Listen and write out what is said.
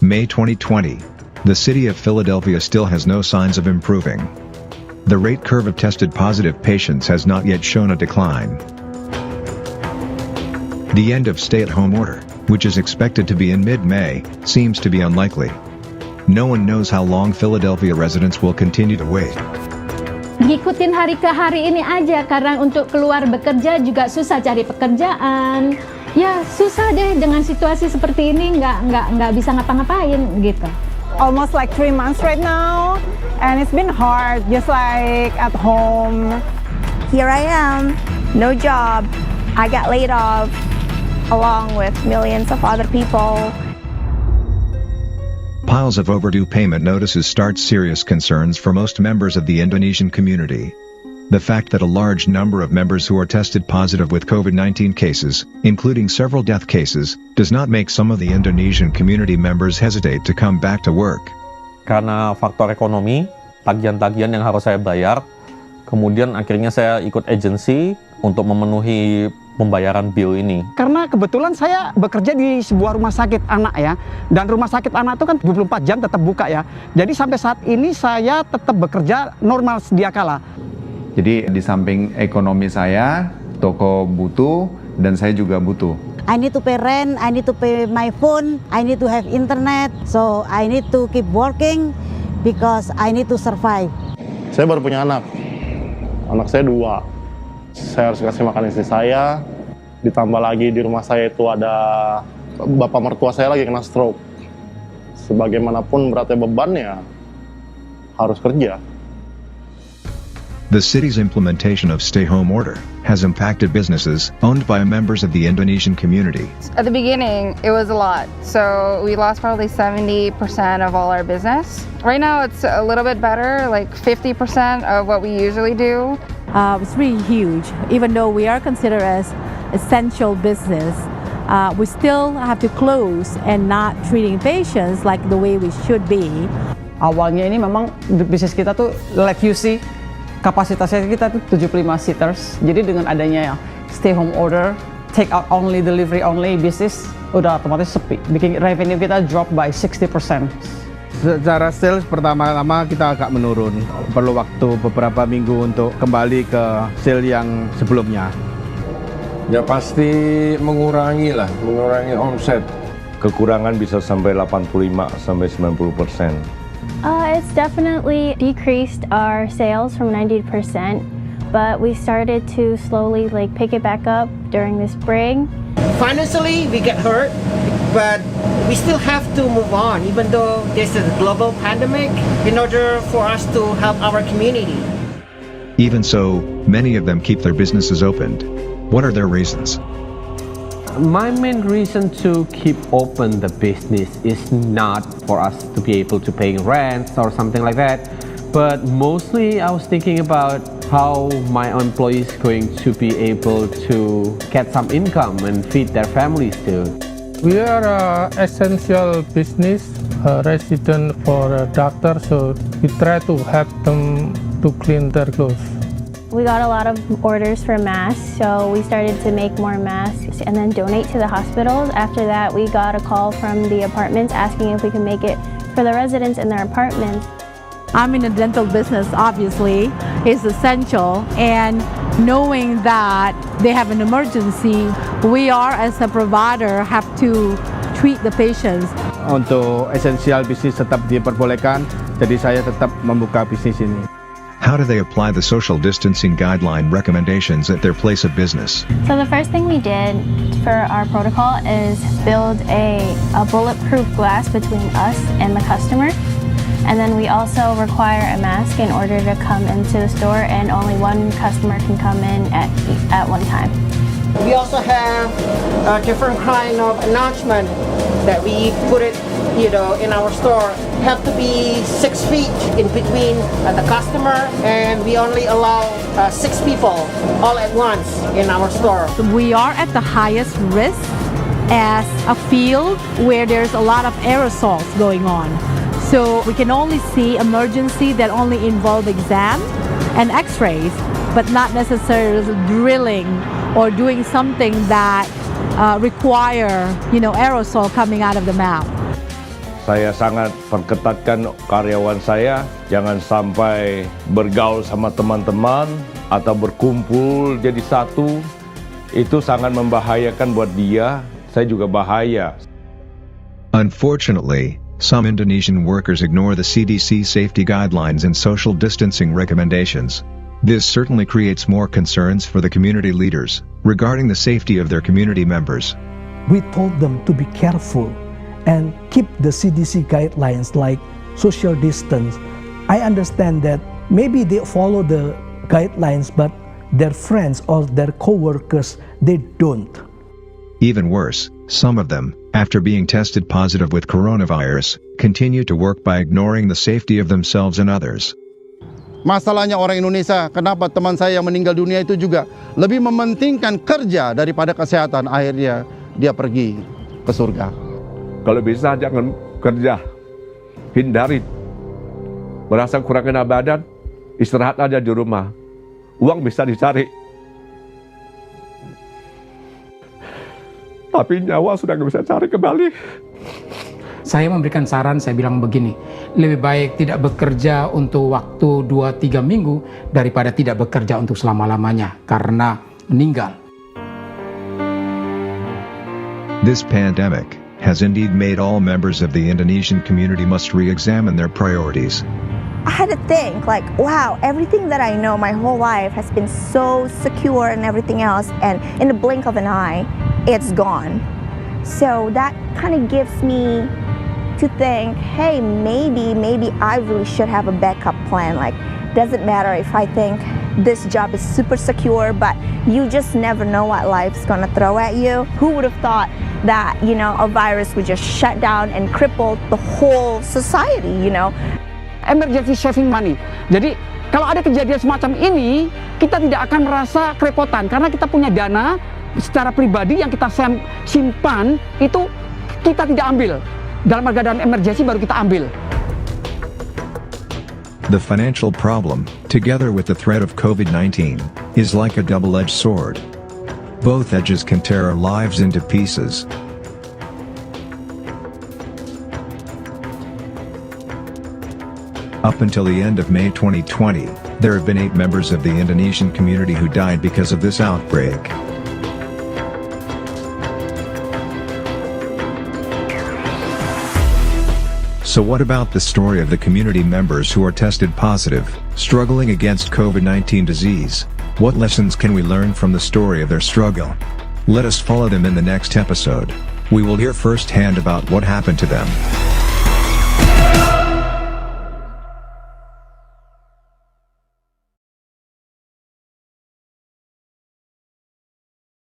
May 2020. The city of Philadelphia still has no signs of improving. The rate curve of tested positive patients has not yet shown a decline. The end of stay-at-home order, which is expected to be in mid-May, seems to be unlikely. No one knows how long Philadelphia residents will continue to wait. Ngikutin hari ke hari ini aja, karena untuk keluar bekerja juga susah cari pekerjaan. Ya susah deh dengan situasi seperti ini, nggak bisa ngapa-ngapain gitu. Almost like 3 months right now, and it's been hard, just like at home. Here I am, no job. I got laid off, along with millions of other people. Piles of overdue payment notices start serious concerns for most members of the Indonesian community. The fact that a large number of members who are tested positive with COVID-19 cases, including several death cases, does not make some of the Indonesian community members hesitate to come back to work. Karena faktor ekonomi, tagihan-tagihan yang harus saya bayar, kemudian akhirnya saya ikut agensi untuk memenuhi pembayaran bill ini. Karena kebetulan saya bekerja di sebuah rumah sakit anak ya, dan rumah sakit anak itu kan 24 jam tetap buka ya. Jadi sampai saat ini saya tetap bekerja normal sedia kala. Jadi di samping ekonomi saya, toko butuh, dan saya juga butuh. I need to pay rent, I need to pay my phone, I need to have internet, so I need to keep working because I need to survive. Saya baru punya anak saya 2. Saya harus kasih makan istri saya, ditambah lagi di rumah saya itu ada bapak mertua saya lagi kena stroke. Sebagaimanapun beratnya bebannya, harus kerja. The city's implementation of stay-home order has impacted businesses owned by members of the Indonesian community. At the beginning, it was a lot. So we lost probably 70% of all our business. Right now, it's a little bit better, like 50% of what we usually do. It's really huge. Even though we are considered as essential business, we still have to close and not treating patients like the way we should be. Awalnya ini memang bisnis kita tuh like you see, kapasitasnya kita tuh 75 seaters. Jadi dengan adanya stay home order, take out only, delivery only bisnis udah otomatis sepi. Bikin revenue kita drop by 60%. Secara sales pertama-tama kita agak menurun. Perlu waktu beberapa minggu untuk kembali ke sale yang sebelumnya. Ya pasti mengurangi omset. Kekurangan bisa sampai 85-90%. It's definitely decreased our sales from 90%, but we started to slowly pick it back up during the spring. Financially, we get hurt, but we still have to move on, even though this is a global pandemic, in order for us to help our community. Even so, many of them keep their businesses opened. What are their reasons? My main reason to keep open the business is not for us to be able to pay rent or something like that, but mostly I was thinking about how my employees going to be able to get some income and feed their families too. We are an essential business, resident for a doctor, so we try to help them to clean their clothes. We got a lot of orders for masks, so we started to make more masks and then donate to the hospitals. After that, we got a call from the apartments asking if we could make it for the residents in their apartments. I'm in the dental business, obviously, is essential, and knowing that they have an emergency, we are as a provider have to treat the patients. Untuk esensial bisnis tetap diperbolehkan, jadi saya tetap membuka bisnis ini. How do they apply the social distancing guideline recommendations at their place of business? So the first thing we did for our protocol is build a bulletproof glass between us and the customer. And then we also require a mask in order to come into the store, and only one customer can come in at one time. We also have a different kind of announcement that we put it, in our store. Have to be 6 feet in between the customer, and we only allow 6 people all at once in our store. We are at the highest risk as a field where there's a lot of aerosols going on. So we can only see emergency that only involve exam and x-rays, but not necessarily drilling or doing something that require, aerosol coming out of the mouth. Saya sangat perketatkan karyawan saya, jangan sampai bergaul sama teman-teman atau berkumpul jadi satu. Itu sangat membahayakan buat dia, saya juga bahaya. Unfortunately, some Indonesian workers ignore the CDC safety guidelines and social distancing recommendations. This certainly creates more concerns for the community leaders regarding the safety of their community members. We told them to be careful and keep the CDC guidelines like social distance. I understand that maybe they follow the guidelines, but their friends or their co-workers, they don't. Even worse, some of them, after being tested positive with coronavirus, continue to work by ignoring the safety of themselves and others. Masalahnya orang Indonesia, kenapa teman saya yang meninggal dunia itu juga lebih mementingkan kerja daripada kesehatan, akhirnya dia pergi ke surga. Kalau bisa jangan kerja, hindari. Merasa kurang enak badan, istirahat aja di rumah. Uang bisa dicari. Tapi nyawa sudah nggak bisa cari kembali. Saya memberikan saran, saya bilang begini, lebih baik tidak bekerja untuk waktu 2-3 minggu daripada tidak bekerja untuk selama-lamanya karena meninggal. This pandemic has indeed made all members of the Indonesian community must re-examine their priorities. I had to think, like, wow, everything that I know my whole life has been so secure and everything else, and in the blink of an eye, it's gone. So that kind of gives me to think, hey, maybe I really should have a backup plan. Like, doesn't matter if I think this job is super secure, but you just never know what life's gonna throw at you. Who would have thought that, you know, a virus would just shut down and cripple the whole society, you know? Emergency saving money. Jadi kalau ada kejadian semacam ini, kita tidak akan merasa kerepotan karena kita punya dana secara pribadi yang kita simpan, itu kita tidak ambil. Dalam keadaan emergency baru kita ambil. The financial problem, together with the threat of COVID-19, is like a double-edged sword. Both edges can tear our lives into pieces. Up until the end of May 2020, there have been 8 members of the Indonesian community who died because of this outbreak. So what about the story of the community members who are tested positive, struggling against COVID-19 disease? What lessons can we learn from the story of their struggle? Let us follow them in the next episode. We will hear firsthand about what happened to them.